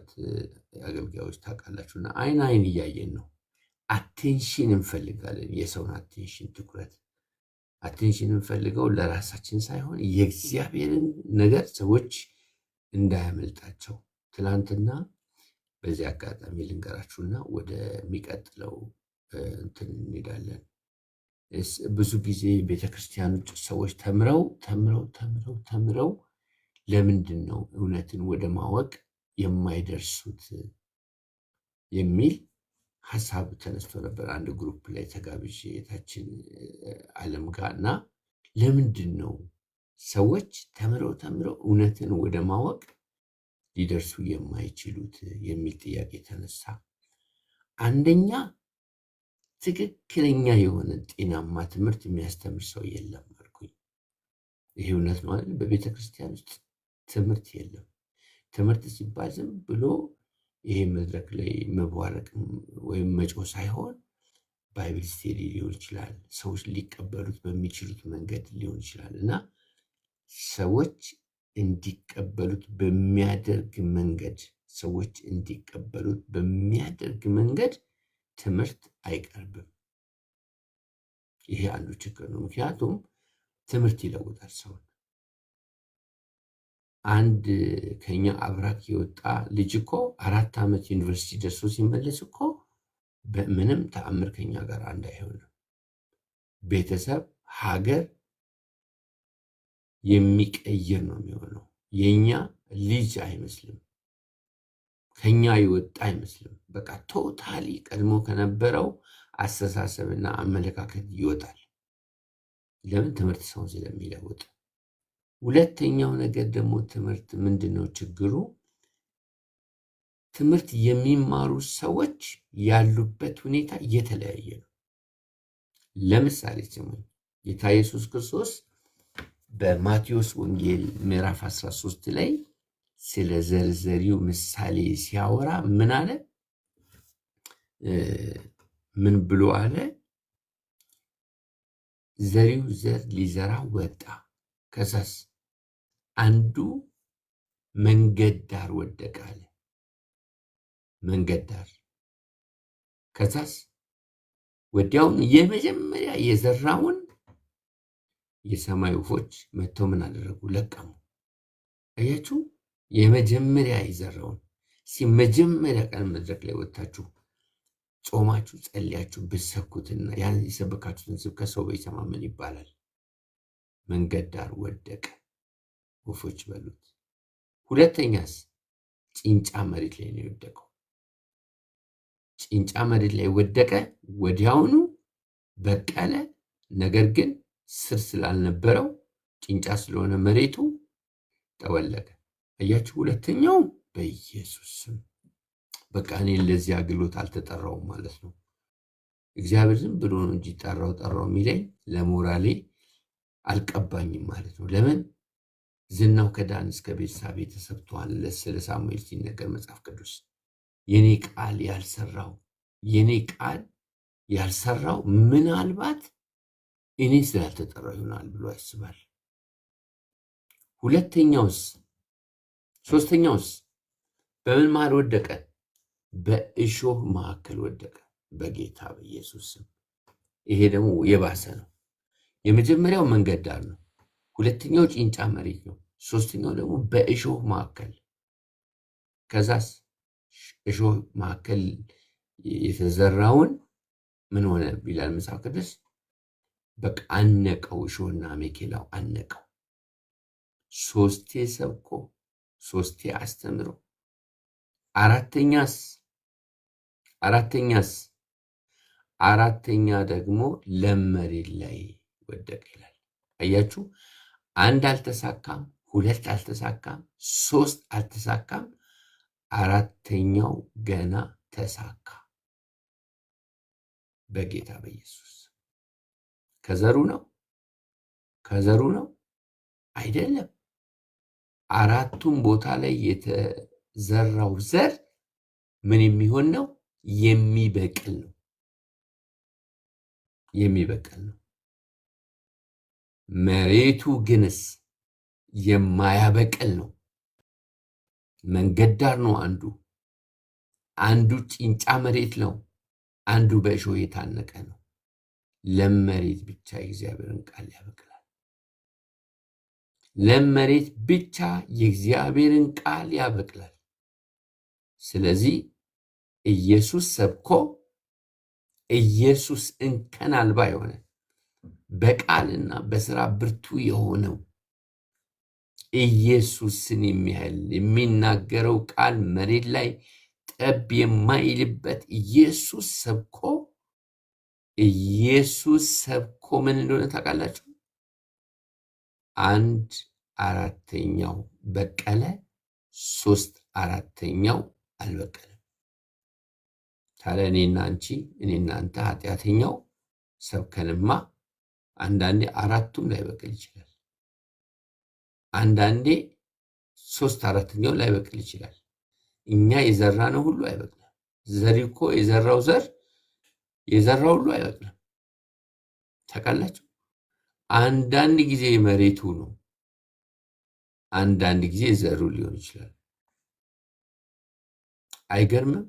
ምናልባት አገልጋዮች ታውቃላችሁና አይን እያየን ነው። አቴንሽን እንፈልጋለን። የሰውን አቴንሽን ትኩረት አቴንሽን እንፈልገው ለራሳችን ሳይሆን የእግዚአብሔርን ነገር ሰዎች እንዳያመልጣቸው። ትላንትና በዚህ አጋጣሚ ልንገራችሁና ወደሚቀጥለው እንትን እንሄዳለን። ብዙ ጊዜ ቤተክርስቲያን ውስጥ ሰዎች ተምረው ለምንድን ነው እውነትን ወደ ማወቅ የማይደርሱት የሚል ሐሳብ ተነስቶ ነበር። አንድ ግሩፕ ላይ ተጋብዤ የታችን ዓለም ጋርና ለምንድን ነው ሰዎች ተምረው እውነትን ወደ ማወቅ ሊደርሱ የማይችሉት የሚል ጥያቄ ተነሳ። አንደኛ ትክክለኛ የሆነ ጤናማ ትምህርት የሚያስተምር ሰው የለም አልኩኝ። ይሄ እውነት ነው አይደል? በቤተ ክርስቲያን ውስጥ ትምህርት የለም። ትምህርት ሲባል ዝም ብሎ ይሄ መድረክ ላይ መቧረቅ ወይም መጮህ ሳይሆን ባይብል ስቴዲ ሊሆን ይችላል። ሰዎች ሊቀበሉት በሚችሉት መንገድ ሊሆን ይችላል እና ሰዎች እንዲቀበሉት በሚያደርግ መንገድ ትምህርት አይቀርብም። ይሄ አንዱ ችግር ነው። ምክንያቱም ትምህርት ይለውጣል ሰውን። አንድ ከኛ አብራክ የወጣ ልጅ እኮ 4 ዓመት ዩኒቨርሲቲ ደርሶ ሲመለስ እኮ በምንም ተአምር ከኛ ጋር አንድ አይሆንም። ቤተሰብ፣ ሀገር የሚቀይር ነው የሚሆነው። የኛ ልጅ አይመስልም፣ ከኛ የወጣ አይመስልም። በቃ ቶታሊ ቀድሞ ከነበረው አስተሳሰብና አመለካከት ይወጣል። ለምን? ትምህርት ሰውን ስለሚለውጥ። ሁለተኛው ነገር ደግሞ ትምህርት ምንድነው ችግሩ? ትምህርት የሚማሩ ሰዎች ያሉበት ሁኔታ የተለያየ ነው። ለምሳሌ ስሙኝ፣ ጌታ ኢየሱስ ክርስቶስ በማቴዎስ ወንጌል ምዕራፍ 13 ላይ ስለ ዘርዘሪው ምሳሌ ሲያወራ ምን አለ? ምን ብሎ አለ? ዘሪው ዘር ሊዘራ ወጣ። ከዛስ አንዱ መንገድ ዳር ወደቀ አለ። መንገድ ዳር። ከዛስ ወዲያውኑ የመጀመሪያ የዘራውን የሰማይ ወፎች መጥተው ምን አደረጉ? ለቀሙ። አያችሁ? የመጀመሪያ የዘራውን መጀመሪያ ቀን መድረክ ላይ ወጣችሁ ጾማችሁ ጸልያችሁ ብትሰብኩትና ያን የሰበካችሁትን ስብከት ሰው ቢሰማ ምን ይባላል? መንገድ ዳር ወደቀ፣ ወፎች በሉት። ሁለተኛስ ጭንጫ መሬት ላይ ነው የወደቀው። ጭንጫ መሬት ላይ ወደቀ፣ ወዲያውኑ በቀለ። ነገር ግን ስር ስላልነበረው ጭንጫ ስለሆነ መሬቱ ጠወለገ። አያችሁ? ሁለተኛው በኢየሱስ ስም በቃ እኔ ለዚህ አገልግሎት አልተጠራውም ማለት ነው። እግዚአብሔር ዝም ብሎ ነው እንጂ ጠራው የሚለኝ ለሞራሌ አልቀባኝም ማለት ነው። ለምን? ዝናው ከዳን እስከ ቤርሳቤ ተሰብቷል ስለ ሳሙኤል ሲነገር መጽሐፍ ቅዱስ። የኔ ቃል ያልሰራው ምናልባት እኔ ስላልተጠራው ይሆናል ብሎ ያስባል። ሶስተኛውስ በምን መሃል ወደቀ? በእሾህ መካከል ወደቀ። በጌታ በኢየሱስ ስም። ይሄ ደግሞ የባሰ ነው። የመጀመሪያው መንገድ ዳር ነው። ሁለተኛው ጭንጫ መሬት ነው። ሶስተኛው ደግሞ በእሾህ መካከል። ከዛስ እሾህ መካከል የተዘራውን ምን ሆነ ቢላል መጽሐፍ ቅዱስ? በቃ አነቀው። እሾህና አሜኬላው አነቀው። 3 ሰብኮ 3 አስተምሮ አራተኛ ደግሞ ለመሬት ላይ ወደቀ ይላል። አያችሁ? 1 አልተሳካም፣ 2 አልተሳካም፣ 3 አልተሳካም፣ 4ኛው ገና ተሳካ። በጌታ በኢየሱስ። ከዘሩ ነው አይደለም። 4ቱም ቦታ ላይ የተዘራው ዘር ምን የሚሆን ነው? የሚበቅል ነው። መሬቱ ግንስ የማያበቅል ነው። መንገድ ዳር ነው አንዱ፣ አንዱ ጭንጫ መሬት ነው፣ አንዱ በእሾህ የታነቀ ነው። ለም መሬት ብቻ የእግዚአብሔርን ቃል ያበቅላል። ለም መሬት ብቻ የእግዚአብሔርን ቃል ያበቅላል። ስለዚህ ኢየሱስ ሰብኮ ኢየሱስ እንከን አልባ የሆነ በቃልና በሥራ ብርቱ የሆነው ኢየሱስን የሚያህል የሚናገረው ቃል መሬት ላይ ጠብ የማይልበት ኢየሱስ ሰብኮ ምን እንደሆነ ታውቃላችሁ? 1/4 በቀለ፣ 3/4 አልበቀለም። ታዲያ እኔና አንተ ኃጢአተኛው ሰብከንማ አንዳንዴ 4ቱም ላይበቅል ይችላል። አንዳንዴ 3/4 ላይበቅል ይችላል። እኛ የዘራነው ሁሉ አይበቅልም። ዘሪ እኮ የዘራው ሁሉ አይበቅልም። ታውቃላችሁ? አንዳንድ ጊዜ መሬቱ ነው፣ አንዳንድ ጊዜ ዘሩ ሊሆን ይችላል። አይገርምም?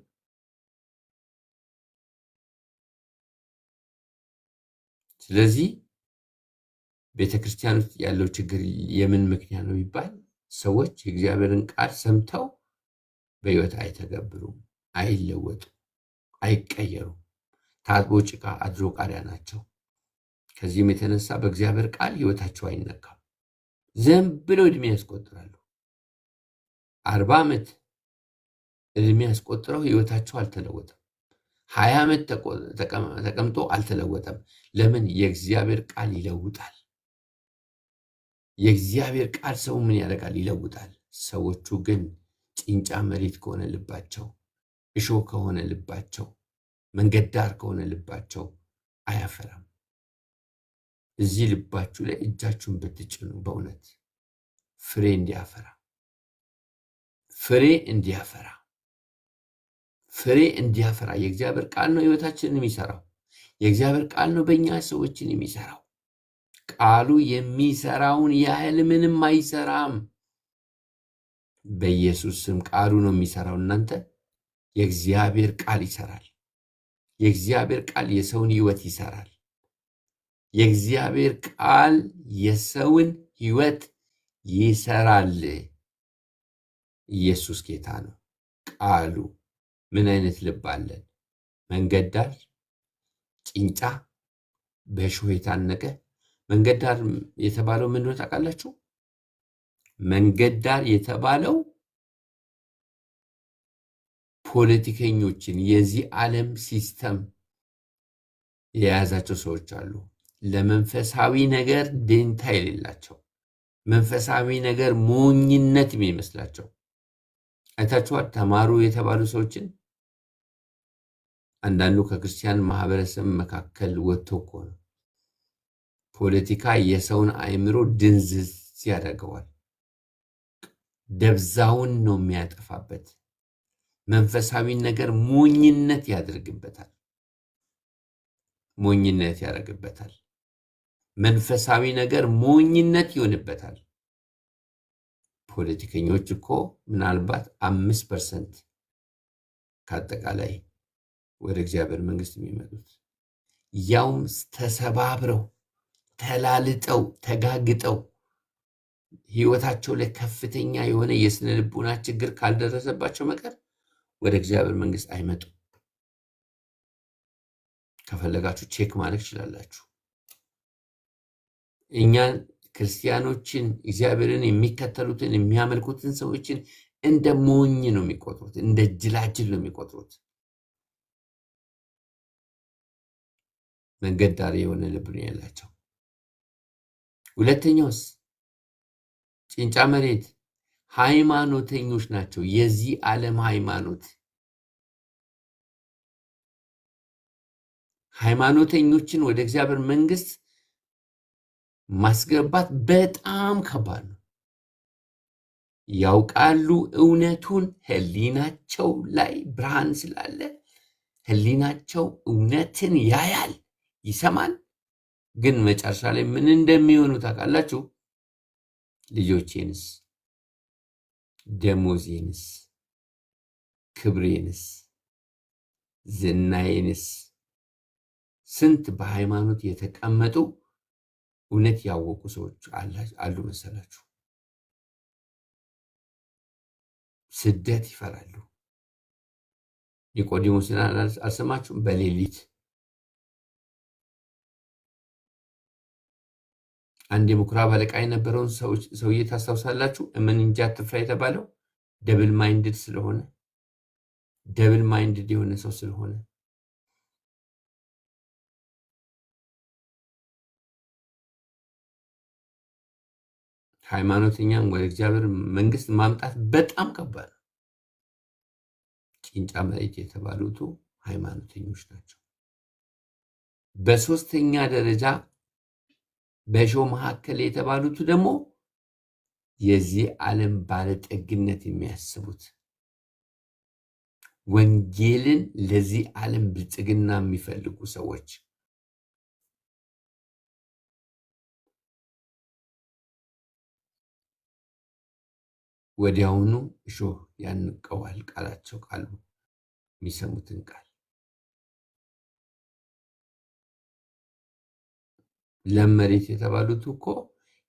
ስለዚህ ቤተክርስቲያን ውስጥ ያለው ችግር የምን ምክንያት ነው ቢባል ሰዎች የእግዚአብሔርን ቃል ሰምተው በሕይወት አይተገብሩም፣ አይለወጡም፣ አይቀየሩም። ታጥቦ ጭቃ አድሮ ቃሪያ ናቸው። ከዚህም የተነሳ በእግዚአብሔር ቃል ሕይወታቸው አይነካም። ዝም ብለው ዕድሜ ያስቆጥራሉ። 40 ዓመት ዕድሜ ያስቆጥረው ሕይወታቸው አልተለወጠም። 20 ዓመት ተቀምጦ አልተለወጠም። ለምን? የእግዚአብሔር ቃል ይለውጣል። የእግዚአብሔር ቃል ሰው ምን ያደርጋል? ይለውጣል። ሰዎቹ ግን ጭንጫ መሬት ከሆነ ልባቸው፣ እሾህ ከሆነ ልባቸው፣ መንገድ ዳር ከሆነ ልባቸው አያፈራም። እዚህ ልባችሁ ላይ እጃችሁን ብትጭኑ በእውነት ፍሬ እንዲያፈራ የእግዚአብሔር ቃል ነው ሕይወታችንን የሚሰራው። የእግዚአብሔር ቃል ነው በእኛ ሰዎችን የሚሰራው። ቃሉ የሚሰራውን ያህል ምንም አይሰራም። በኢየሱስ ስም ቃሉ ነው የሚሰራው። እናንተ የእግዚአብሔር ቃል ይሰራል። የእግዚአብሔር ቃል የሰውን ሕይወት ይሰራል። የእግዚአብሔር ቃል የሰውን ሕይወት ይሰራል። ኢየሱስ ጌታ ነው። ቃሉ ምን አይነት ልብ አለን? መንገድ ዳር ጭንጫ፣ በእሾህ የታነቀ። መንገድ ዳር የተባለው ምን እንደሆነ ታውቃላችሁ? መንገድ ዳር የተባለው ፖለቲከኞችን፣ የዚህ ዓለም ሲስተም የያዛቸው ሰዎች አሉ። ለመንፈሳዊ ነገር ደንታ የሌላቸው፣ መንፈሳዊ ነገር ሞኝነት የሚመስላቸው አይታችኋል። ተማሩ የተባሉ ሰዎችን አንዳንዱ ከክርስቲያን ማህበረሰብ መካከል ወጥቶ እኮ ነው። ፖለቲካ የሰውን አእምሮ ድንዝዝ ያደርገዋል። ደብዛውን ነው የሚያጠፋበት። መንፈሳዊ ነገር ሞኝነት ያደርግበታል። መንፈሳዊ ነገር ሞኝነት ይሆንበታል። ፖለቲከኞች እኮ ምናልባት 5% ከአጠቃላይ ወደ እግዚአብሔር መንግስት የሚመጡት፣ ያውም ተሰባብረው፣ ተላልጠው፣ ተጋግጠው ህይወታቸው ላይ ከፍተኛ የሆነ የስነ ልቦና ችግር ካልደረሰባቸው በቀር ወደ እግዚአብሔር መንግስት አይመጡም። ከፈለጋችሁ ቼክ ማድረግ ትችላላችሁ። እኛን ክርስቲያኖችን፣ እግዚአብሔርን የሚከተሉትን የሚያመልኩትን ሰዎችን እንደ ሞኝ ነው የሚቆጥሩት፣ እንደ ጅላጅል ነው የሚቆጥሩት። መንገድ ዳር የሆነ ልብ ነው ያላቸው። ሁለተኛውስ ጭንጫ መሬት ሃይማኖተኞች ናቸው። የዚህ ዓለም ሃይማኖተኞችን ወደ እግዚአብሔር መንግስት ማስገባት በጣም ከባድ ነው። ያውቃሉ እውነቱን፣ ህሊናቸው ላይ ብርሃን ስላለ ህሊናቸው እውነትን ያያል፣ ይሰማል። ግን መጨረሻ ላይ ምን እንደሚሆኑ ታውቃላችሁ? ልጆቼንስ፣ ደሞዜንስ፣ ክብሬንስ ዝናዬንስ ስንት በሃይማኖት የተቀመጡ እውነት ያወቁ ሰዎች አሉ መሰላችሁ። ስደት ይፈራሉ። ኒቆዲሞስን አልሰማችሁም? በሌሊት አንድ የምኩራብ አለቃ የነበረውን ሰውዬ ታስታውሳላችሁ? እመን እንጂ አትፍራ የተባለው ደብል ማይንድድ ስለሆነ፣ ደብል ማይንድድ የሆነ ሰው ስለሆነ ሃይማኖተኛን ወደ እግዚአብሔር መንግስት ማምጣት በጣም ከባድ ነው። ጭንጫ መሬት የተባሉት ሃይማኖተኞች ናቸው። በሶስተኛ ደረጃ በእሾህ መካከል የተባሉት ደግሞ የዚህ ዓለም ባለጠግነት የሚያስቡት ወንጌልን ለዚህ ዓለም ብልጽግና የሚፈልጉ ሰዎች ወዲያውኑ እሾህ ያንቀዋል። ቃላቸው ቃሉ የሚሰሙትን ቃል ለም መሬት የተባሉት እኮ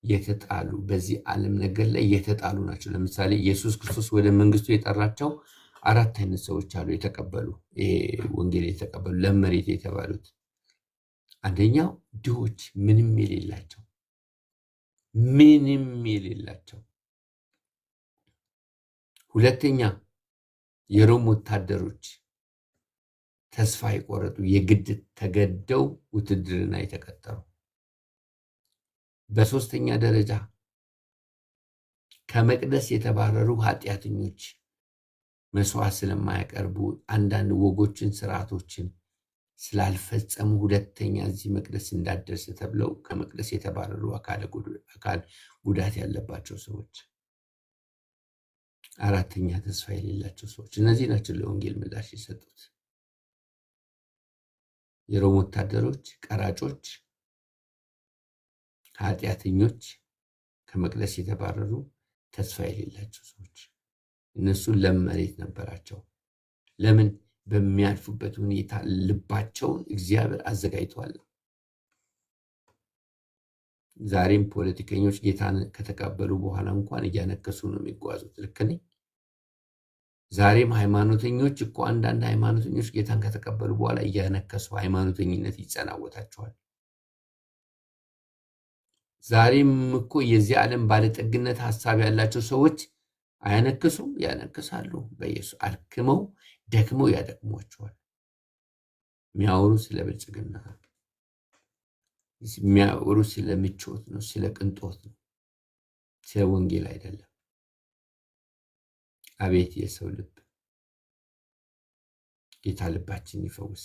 የተጣሉ በዚህ ዓለም ነገር ላይ የተጣሉ ናቸው። ለምሳሌ ኢየሱስ ክርስቶስ ወደ መንግስቱ የጠራቸው 4 አይነት ሰዎች አሉ የተቀበሉ፣ ይሄ ወንጌል የተቀበሉ ለም መሬት የተባሉት። አንደኛው ድሆች፣ ምንም የሌላቸው። ሁለተኛ የሮም ወታደሮች፣ ተስፋ የቆረጡ የግድ ተገደው ውትድርና የተቀጠሩ። በሶስተኛ ደረጃ ከመቅደስ የተባረሩ ኃጢአተኞች፣ መስዋዕት ስለማያቀርቡ አንዳንድ ወጎችን ስርዓቶችን ስላልፈጸሙ ሁለተኛ እዚህ መቅደስ እንዳደርስ ተብለው ከመቅደስ የተባረሩ አካል ጉዳት ያለባቸው ሰዎች። አራተኛ ተስፋ የሌላቸው ሰዎች። እነዚህ ናቸው ለወንጌል ምላሽ የሰጡት። የሮም ወታደሮች፣ ቀራጮች፣ ኃጢአተኞች፣ ከመቅደስ የተባረሩ ተስፋ የሌላቸው ሰዎች። እነሱ ለም መሬት ነበራቸው። ለምን? በሚያልፉበት ሁኔታ ልባቸውን እግዚአብሔር አዘጋጅቷል። ዛሬም ፖለቲከኞች ጌታን ከተቀበሉ በኋላ እንኳን እያነከሱ ነው የሚጓዙት። ልክ ነኝ? ዛሬም ሃይማኖተኞች እኮ አንዳንድ ሃይማኖተኞች ጌታን ከተቀበሉ በኋላ እያነከሱ ሃይማኖተኝነት ይጸናወታቸዋል። ዛሬም እኮ የዚህ ዓለም ባለጠግነት ሐሳብ ያላቸው ሰዎች አያነክሱም? ያነክሳሉ። በኢየሱስ አልክመው ደክመው ያደክሟቸዋል። የሚያወሩ ስለ ብልጽግና፣ የሚያወሩ ስለ ምቾት ነው፣ ስለ ቅንጦት ነው፣ ስለ ወንጌል አይደለም። አቤት የሰው ልብ! ጌታ ልባችን ይፈውስ።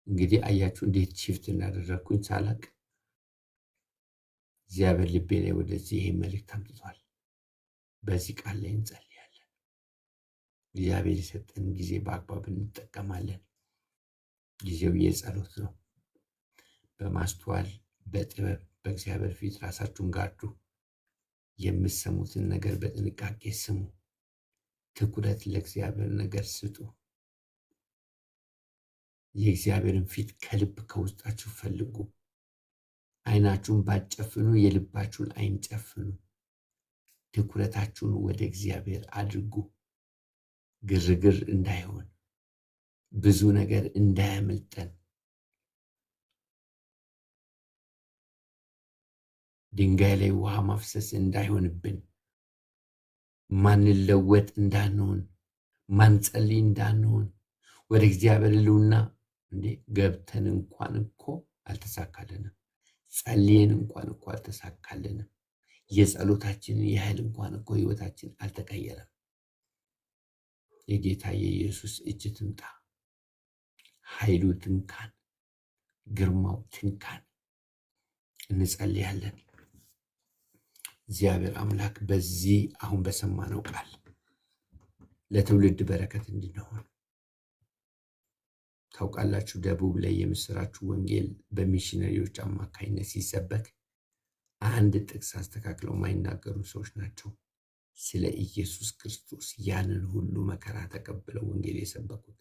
እንግዲህ አያችሁ እንዴት ሽፍት እናደረግኩኝ ሳላቅ እግዚአብሔር ልቤ ላይ ወደዚህ ይሄ መልእክት አምጥቷል። በዚህ ቃል ላይ እንጸልያለን። እግዚአብሔር የሰጠን ጊዜ በአግባብ እንጠቀማለን። ጊዜው የጸሎት ነው። በማስተዋል በጥበብ በእግዚአብሔር ፊት ራሳችሁን ጋርዱ። የምትሰሙትን ነገር በጥንቃቄ ስሙ። ትኩረት ለእግዚአብሔር ነገር ስጡ። የእግዚአብሔርን ፊት ከልብ ከውስጣችሁ ፈልጉ። አይናችሁን ባጨፍኑ የልባችሁን አይን ጨፍኑ። ትኩረታችሁን ወደ እግዚአብሔር አድርጉ። ግርግር እንዳይሆን፣ ብዙ ነገር እንዳያመልጠን፣ ድንጋይ ላይ ውሃ ማፍሰስ እንዳይሆንብን፣ ማንለወጥ እንዳንሆን፣ ማንጸልይ እንዳንሆን፣ ወደ እግዚአብሔር ልውና ገብተን እንኳን እኮ አልተሳካልንም። ጸልየን እንኳን እኮ አልተሳካልንም። የጸሎታችንን ያህል እንኳን እኮ ህይወታችን አልተቀየረም። የጌታ የኢየሱስ እጅ ትምጣ፣ ኃይሉ ትንካን፣ ግርማው ትንካን። እንጸልያለን። እግዚአብሔር አምላክ በዚህ አሁን በሰማነው ቃል ለትውልድ በረከት እንድንሆን ታውቃላችሁ። ደቡብ ላይ የምስራችሁ ወንጌል በሚሽነሪዎች አማካኝነት ሲሰበክ አንድ ጥቅስ አስተካክለው የማይናገሩ ሰዎች ናቸው። ስለ ኢየሱስ ክርስቶስ ያንን ሁሉ መከራ ተቀብለው ወንጌል የሰበኩት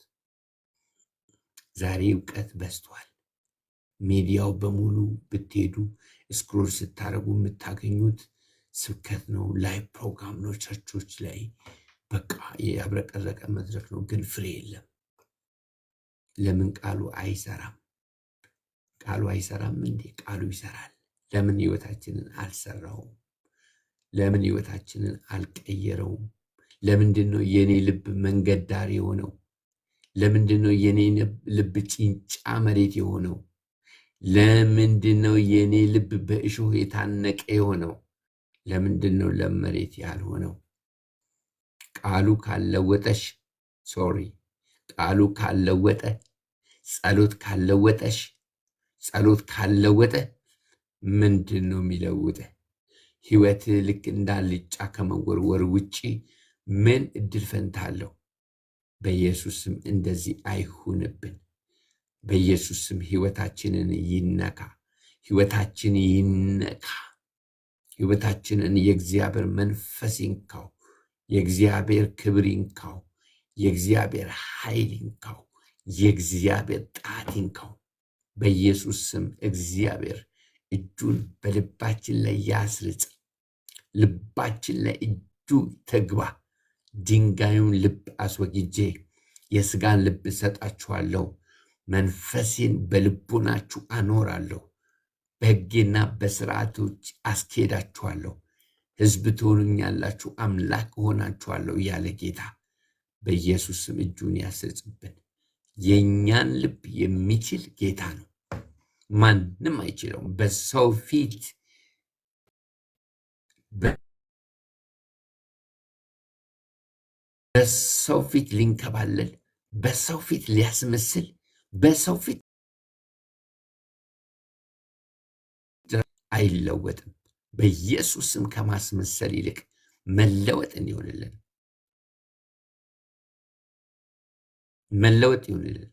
ዛሬ እውቀት በዝቷል። ሚዲያው በሙሉ ብትሄዱ ስክሮል ስታደርጉ የምታገኙት ስብከት ነው፣ ላይቭ ፕሮግራም ነው፣ ቸርቾች ላይ በቃ ያብረቀረቀ መድረክ ነው፣ ግን ፍሬ የለም። ለምን? ቃሉ አይሰራም። ቃሉ አይሰራም እንዴ? ቃሉ ይሰራል። ለምን ህይወታችንን አልሰራውም? ለምን ህይወታችንን አልቀየረውም? ለምንድን ነው የኔ ልብ መንገድ ዳር የሆነው? ለምንድን ነው የኔ ልብ ጭንጫ መሬት የሆነው? ለምንድን ነው የኔ ልብ በእሾህ የታነቀ የሆነው? ለምንድን ነው ለም መሬት ያልሆነው? ቃሉ ካልለወጠሽ፣ ቃሉ ካልለወጠ፣ ጸሎት ካልለወጠሽ፣ ጸሎት ካልለወጠ ምንድን ነው የሚለውጠ? ህይወት ልክ እንዳልጫ ከመወርወር ውጪ ምን እድል ፈንታ አለው? በኢየሱስም እንደዚህ አይሁንብን። በኢየሱስም ህይወታችንን ይነካ፣ ህይወታችን ይነካ። ህይወታችንን የእግዚአብሔር መንፈስ ይንካው፣ የእግዚአብሔር ክብር ይንካው፣ የእግዚአብሔር ኃይል ይንካው፣ የእግዚአብሔር ጣት ይንካው። በኢየሱስ ስም እግዚአብሔር እጁን በልባችን ላይ ያስርጽ። ልባችን ላይ እጁ ተግባ። ድንጋዩን ልብ አስወግጄ የስጋን ልብ እሰጣችኋለሁ፣ መንፈሴን በልቡናችሁ አኖራለሁ፣ በሕጌና በስርዓቶች አስኬዳችኋለሁ፣ ሕዝብ ትሆኑኛላችሁ፣ አምላክ እሆናችኋለሁ እያለ ጌታ በኢየሱስ ስም እጁን ያስርጽብን። የእኛን ልብ የሚችል ጌታ ነው፣ ማንም አይችለውም። በሰው ፊት ሊንከባለል፣ በሰው ፊት ሊያስመስል፣ በሰው ፊት አይለወጥም። በኢየሱስ ስም ከማስመሰል ይልቅ መለወጥ እንዲሆንልን፣ መለወጥ ይሆንልን፣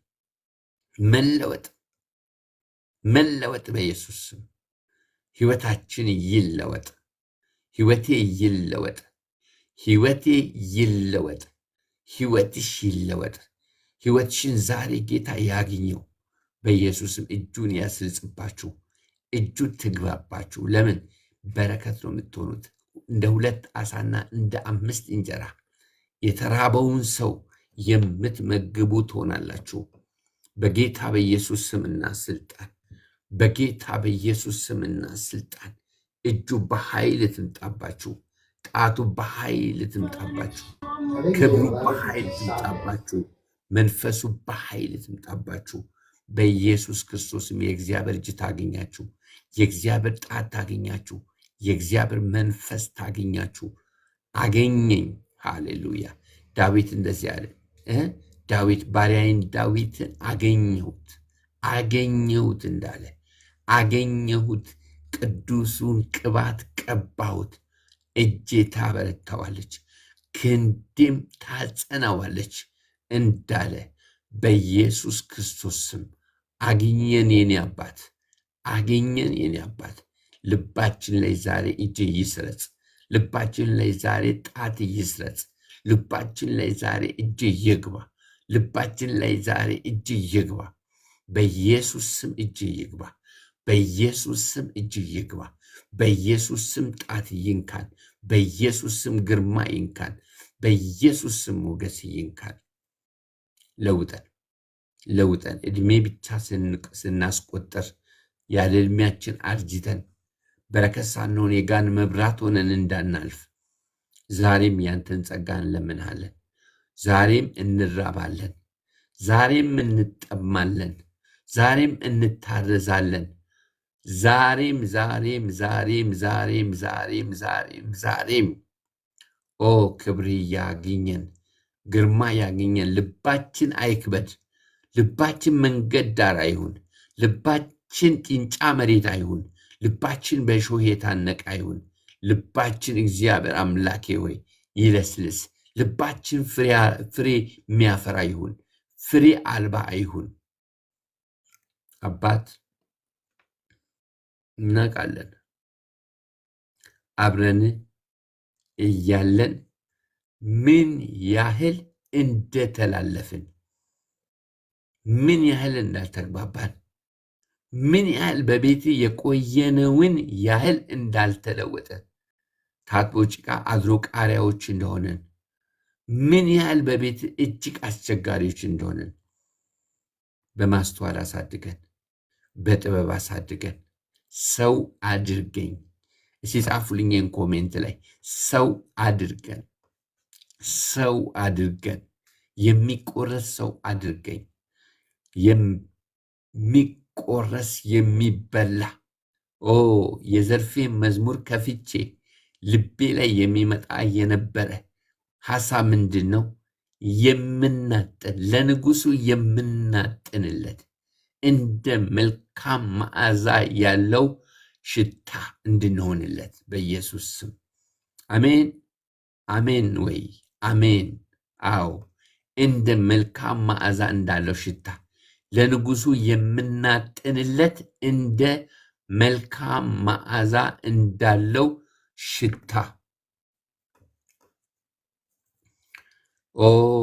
መለወጥ በኢየሱስ ስም ህይወታችን ይለወጥ። ህይወቴ ይለወጥ። ህይወቴ ይለወጥ። ህይወትሽ ይለወጥ። ህይወትሽን ዛሬ ጌታ ያግኘው። በኢየሱስም እጁን ያስልጽባችሁ፣ እጁ ትግባባችሁ። ለምን? በረከት ነው የምትሆኑት። እንደ 2 ዓሣና እንደ 5 እንጀራ የተራበውን ሰው የምትመግቡ ትሆናላችሁ። በጌታ በኢየሱስ ስምና ስልጣን፣ በጌታ በኢየሱስ ስምና ስልጣን እጁ በኃይል ትምጣባችሁ። ጣቱ በኃይል ትምጣባችሁ። ክብሩ በኃይል ትምጣባችሁ። መንፈሱ በኃይል ትምጣባችሁ። በኢየሱስ ክርስቶስም የእግዚአብሔር እጅ ታገኛችሁ። የእግዚአብሔር ጣት ታገኛችሁ። የእግዚአብሔር መንፈስ ታገኛችሁ። አገኘኝ። ሃሌሉያ። ዳዊት እንደዚህ አለ። ዳዊት ባሪያዬን ዳዊትን አገኘሁት እንዳለ አገኘሁት። ቅዱሱን ቅባት ቀባሁት። እጄ ታበረታዋለች፣ ክንዴም ታጸናዋለች እንዳለ በኢየሱስ ክርስቶስ ስም አገኘን። የኔ አባት አገኘን። የኔ አባት ልባችን ላይ ዛሬ እጅ ይስረጽ። ልባችን ላይ ዛሬ ጣት ይስረጽ። ልባችን ላይ ዛሬ እጅ ይግባ። ልባችን ላይ ዛሬ እጅ ይግባ። በኢየሱስ ስም እጅ ይግባ። በኢየሱስ ስም እጅ ይግባ። በኢየሱስ ስም ጣት ይንካን። በኢየሱስ ስም ግርማ ይንካን። በኢየሱስ ስም ሞገስ ይንካን። ለውጠን እድሜ ብቻ ስናስቆጠር ያለ እድሜያችን አርጅተን በረከት ሳንሆን የጋን መብራት ሆነን እንዳናልፍ ዛሬም ያንተን ጸጋ እንለምንሃለን። ዛሬም እንራባለን። ዛሬም እንጠማለን። ዛሬም እንታረዛለን። ዛሬም ኦ ክብር ያግኘን፣ ግርማ ያግኘን። ልባችን አይክበድ። ልባችን መንገድ ዳር አይሁን። ልባችን ጭንጫ መሬት አይሁን። ልባችን በእሾህ የታነቀ አይሁን። ልባችን እግዚአብሔር አምላኬ ሆይ ይለስልስ። ልባችን ፍሬ የሚያፈራ ይሁን፣ ፍሬ አልባ አይሁን። አባት እናውቃለን አብረን እያለን ምን ያህል እንደተላለፍን፣ ምን ያህል እንዳልተግባባን፣ ምን ያህል በቤት የቆየነውን ያህል እንዳልተለወጠ፣ ታጥቦ ጭቃ አድሮ ቃሪያዎች እንደሆነን፣ ምን ያህል በቤት እጅግ አስቸጋሪዎች እንደሆነን በማስተዋል አሳድገን፣ በጥበብ አሳድገን፣ ሰው አድርገኝ። እስቲ ጻፉልኝ ኮሜንት ላይ ሰው አድርገን፣ ሰው አድርገን፣ የሚቆረስ ሰው አድርገኝ። የሚቆረስ የሚበላ የዘርፌ መዝሙር ከፍቼ ልቤ ላይ የሚመጣ የነበረ ሐሳብ ምንድን ነው? የምናጥን ለንጉሱ የምናጥንለት እንደ መልካም መዓዛ ያለው ሽታ እንድንሆንለት በኢየሱስ ስም አሜን። አሜን ወይ? አሜን። አዎ፣ እንደ መልካም መዓዛ እንዳለው ሽታ ለንጉሱ የምናጥንለት እንደ መልካም መዓዛ እንዳለው ሽታ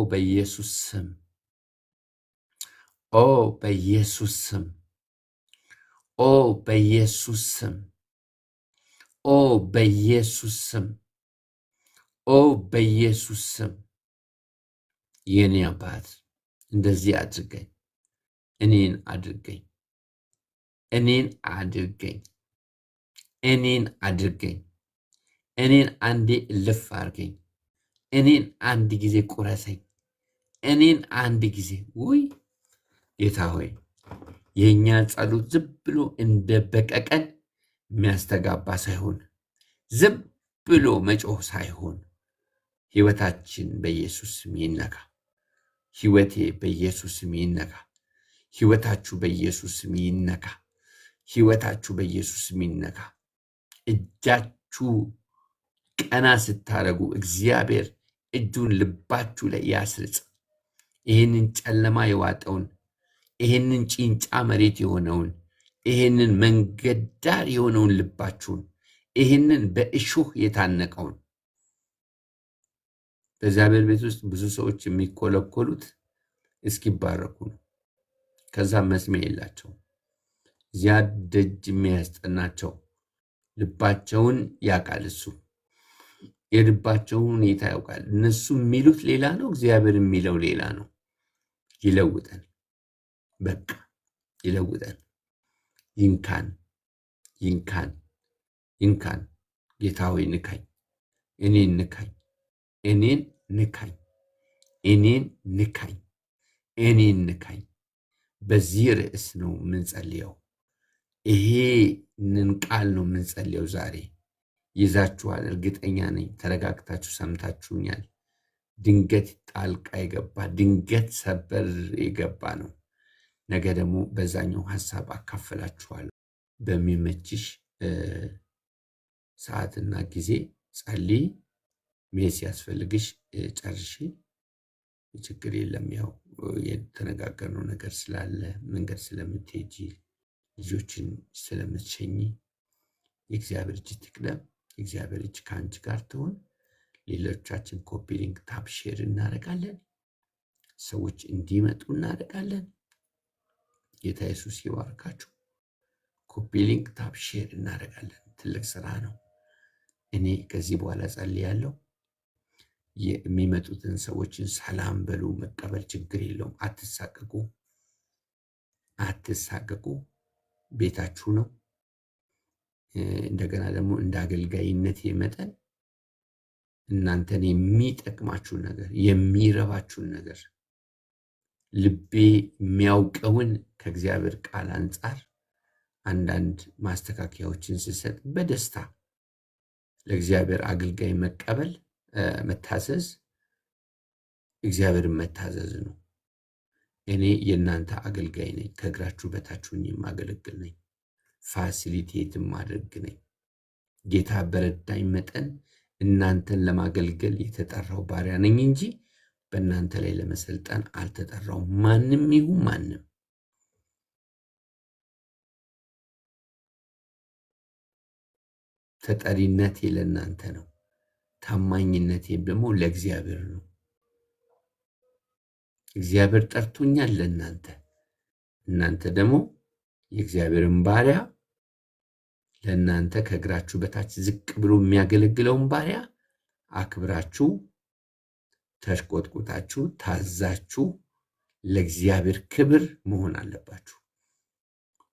በኢየሱስ ስም፣ በኢየሱስ ስም፣ በኢየሱስ ስም፣ በኢየሱስ ስም፣ በኢየሱስ ስም። የኔ አባት እንደዚህ አድርገኝ፣ እኔን አድርገኝ፣ እኔን አድርገኝ፣ እኔን አድርገኝ፣ እኔን አንዴ እልፍ አድርገኝ፣ እኔን አንድ ጊዜ ቁረሰኝ፣ እኔን አንድ ጊዜ ውይ ጌታ ሆይ የእኛ ጸሎት ዝም ብሎ እንደ በቀቀን የሚያስተጋባ ሳይሆን ዝም ብሎ መጮህ ሳይሆን ሕይወታችን በኢየሱስ ስም ይነካ። ሕይወቴ በኢየሱስ ስም ይነካ። ሕይወታችሁ በኢየሱስ ስም ይነካ። ሕይወታችሁ በኢየሱስ ስም ይነካ። እጃችሁ ቀና ስታረጉ እግዚአብሔር እጁን ልባችሁ ላይ ያስርጽ። ይህንን ጨለማ የዋጠውን፣ ይህንን ጭንጫ መሬት የሆነውን፣ ይህንን መንገድ ዳር የሆነውን ልባችሁን፣ ይህንን በእሾህ የታነቀውን በእግዚአብሔር ቤት ውስጥ ብዙ ሰዎች የሚኮለኮሉት እስኪባረኩ ነው። ከዛ መስሚያ የላቸውም። እዚያ ደጅ የሚያስጠናቸው ልባቸውን ያውቃል። እሱ የልባቸውን ሁኔታ ያውቃል። እነሱ የሚሉት ሌላ ነው፣ እግዚአብሔር የሚለው ሌላ ነው። ይለውጠን፣ በቃ ይለውጠን። ይንካን፣ ይንካን፣ ይንካን። ጌታ ሆይ ንካኝ፣ እኔን ንካኝ፣ እኔን ንካኝ፣ እኔን ንካኝ፣ እኔን ንካኝ። በዚህ ርዕስ ነው የምንጸልየው። ይሄንን ቃል ነው የምንጸልየው ዛሬ። ይዛችኋል፣ እርግጠኛ ነኝ። ተረጋግታችሁ ሰምታችሁኛል። ድንገት ጣልቃ የገባ ድንገት ሰበር የገባ ነው። ነገ ደግሞ በዛኛው ሐሳብ አካፈላችኋለሁ። በሚመችሽ ሰዓትና ጊዜ ጸልይ። ሜስ ያስፈልግሽ ጨርሺ፣ ችግር የለም። ያው የተነጋገርነው ነገር ስላለ መንገድ ስለምትሄጂ ልጆችን ስለምትሸኝ የእግዚአብሔር እጅ ትቅደም። የእግዚአብሔር እጅ ከአንቺ ጋር ትሆን። ሌሎቻችን ኮፒ ሊንክ ታፕ ሼር እናደርጋለን። ሰዎች እንዲመጡ እናደርጋለን። ጌታ ኢየሱስ ይባርካችሁ። ኮፒ ሊንክ ታፕ ሼር እናደርጋለን። ትልቅ ስራ ነው። እኔ ከዚህ በኋላ ጸልያለሁ። የሚመጡትን ሰዎችን ሰላም በሉ። መቀበል ችግር የለውም። አትሳቀቁ፣ አትሳቀቁ። ቤታችሁ ነው። እንደገና ደግሞ እንደ አገልጋይነት መጠን እናንተን የሚጠቅማችሁን ነገር፣ የሚረባችሁን ነገር ልቤ የሚያውቀውን ከእግዚአብሔር ቃል አንጻር አንዳንድ ማስተካከያዎችን ስሰጥ በደስታ ለእግዚአብሔር አገልጋይ መቀበል መታዘዝ እግዚአብሔርን መታዘዝ ነው። እኔ የእናንተ አገልጋይ ነኝ። ከእግራችሁ በታች ሆኜ የማገለግል ነኝ። ፋሲሊቴትም ማድረግ ነኝ። ጌታ በረዳኝ መጠን እናንተን ለማገልገል የተጠራው ባሪያ ነኝ እንጂ በእናንተ ላይ ለመሰልጠን አልተጠራውም። ማንም ይሁን ማንም ተጠሪነቴ ለእናንተ ነው። ታማኝነቴም ደግሞ ለእግዚአብሔር ነው። እግዚአብሔር ጠርቶኛል ለእናንተ እናንተ ደግሞ የእግዚአብሔርን ባሪያ ለእናንተ ከእግራችሁ በታች ዝቅ ብሎ የሚያገለግለውን ባሪያ አክብራችሁ ተሽቆጥቁጣችሁ ታዛችሁ ለእግዚአብሔር ክብር መሆን አለባችሁ።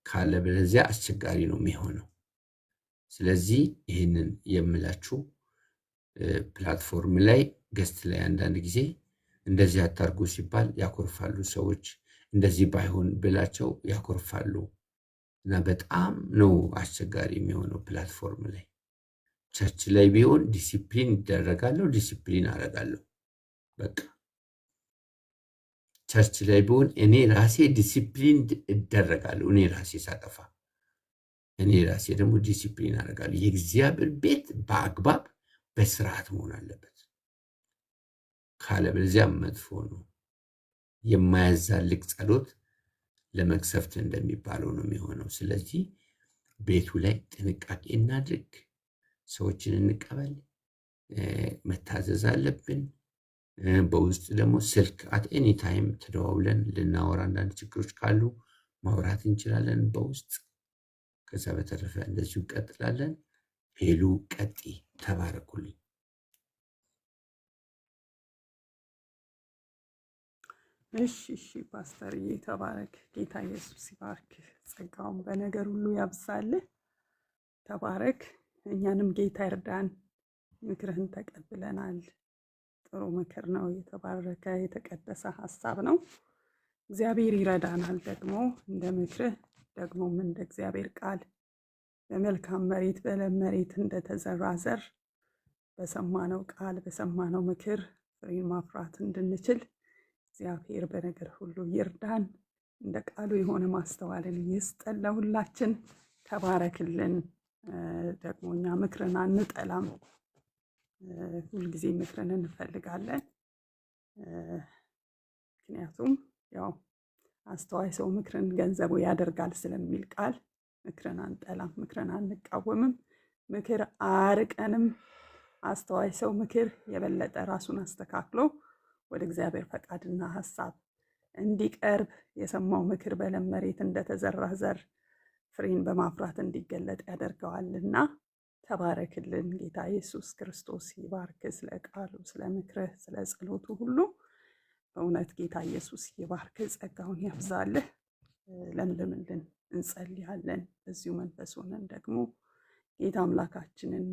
ካለበለዚያ አስቸጋሪ ነው የሚሆነው። ስለዚህ ይህንን የምላችሁ ፕላትፎርም ላይ ገስት ላይ አንዳንድ ጊዜ እንደዚህ አታርጉ ሲባል ያኮርፋሉ ሰዎች። እንደዚህ ባይሆን ብላቸው ያኮርፋሉ እና በጣም ነው አስቸጋሪ የሚሆነው ፕላትፎርም ላይ። ቸርች ላይ ቢሆን ዲሲፕሊን ይደረጋለሁ፣ ዲሲፕሊን አደርጋለሁ። በቃ ቸርች ላይ ቢሆን እኔ ራሴ ዲሲፕሊን እደረጋለሁ። እኔ ራሴ ሳጠፋ እኔ ራሴ ደግሞ ዲሲፕሊን አደርጋለሁ። የእግዚአብሔር ቤት በአግባብ በስርዓት መሆን አለበት። ካለበለዚያ መጥፎ ነው። የማያዛልቅ ጸሎት ለመቅሰፍት እንደሚባለው ነው የሚሆነው። ስለዚህ ቤቱ ላይ ጥንቃቄ እናድርግ። ሰዎችን እንቀበል፣ መታዘዝ አለብን። በውስጥ ደግሞ ስልክ አት ኤኒ ታይም ተደዋውለን ልናወራ፣ አንዳንድ ችግሮች ካሉ ማውራት እንችላለን በውስጥ። ከዛ በተረፈ እንደዚሁ እንቀጥላለን። ሄሉ ቀጢ። ተባረኩልኝ። እሺ ፓስተርዬ ተባረክ። ጌታ ኢየሱስ ይባርክ። ጸጋውን በነገር ሁሉ ያብዛልህ። ተባረክ። እኛንም ጌታ ይርዳን። ምክርህን ተቀብለናል። ጥሩ ምክር ነው። የተባረከ የተቀደሰ ሀሳብ ነው። እግዚአብሔር ይረዳናል። ደግሞ እንደ ምክርህ ደግሞም እንደ እግዚአብሔር ቃል በመልካም መሬት በለም መሬት እንደተዘራ ዘር በሰማነው ቃል በሰማነው ምክር ፍሬን ማፍራት እንድንችል እግዚአብሔር በነገር ሁሉ ይርዳን። እንደ ቃሉ የሆነ ማስተዋልን ይስጠን ለሁላችን። ተባረክልን። ደግሞ እኛ ምክርን አንጠላም። ሁልጊዜ ምክርን እንፈልጋለን። ምክንያቱም ያው አስተዋይ ሰው ምክርን ገንዘቡ ያደርጋል ስለሚል ቃል ምክርን አንጠላም፣ ምክርን አንቃወምም፣ ምክር አያርቀንም። አስተዋይ ሰው ምክር የበለጠ ራሱን አስተካክሎ ወደ እግዚአብሔር ፈቃድና ሐሳብ እንዲቀርብ የሰማው ምክር በለም መሬት እንደተዘራ ዘር ፍሬን በማፍራት እንዲገለጥ ያደርገዋልና ተባረክልን። ጌታ ኢየሱስ ክርስቶስ ይባርክ። ስለ ቃሉ፣ ስለ ምክርህ፣ ስለ ጸሎቱ ሁሉ በእውነት ጌታ ኢየሱስ ይባርክ። ጸጋውን ያብዛልህ። ለምልምልን እንጸልያለን። በዚሁ መንፈስ ሆነን ደግሞ ጌታ አምላካችንን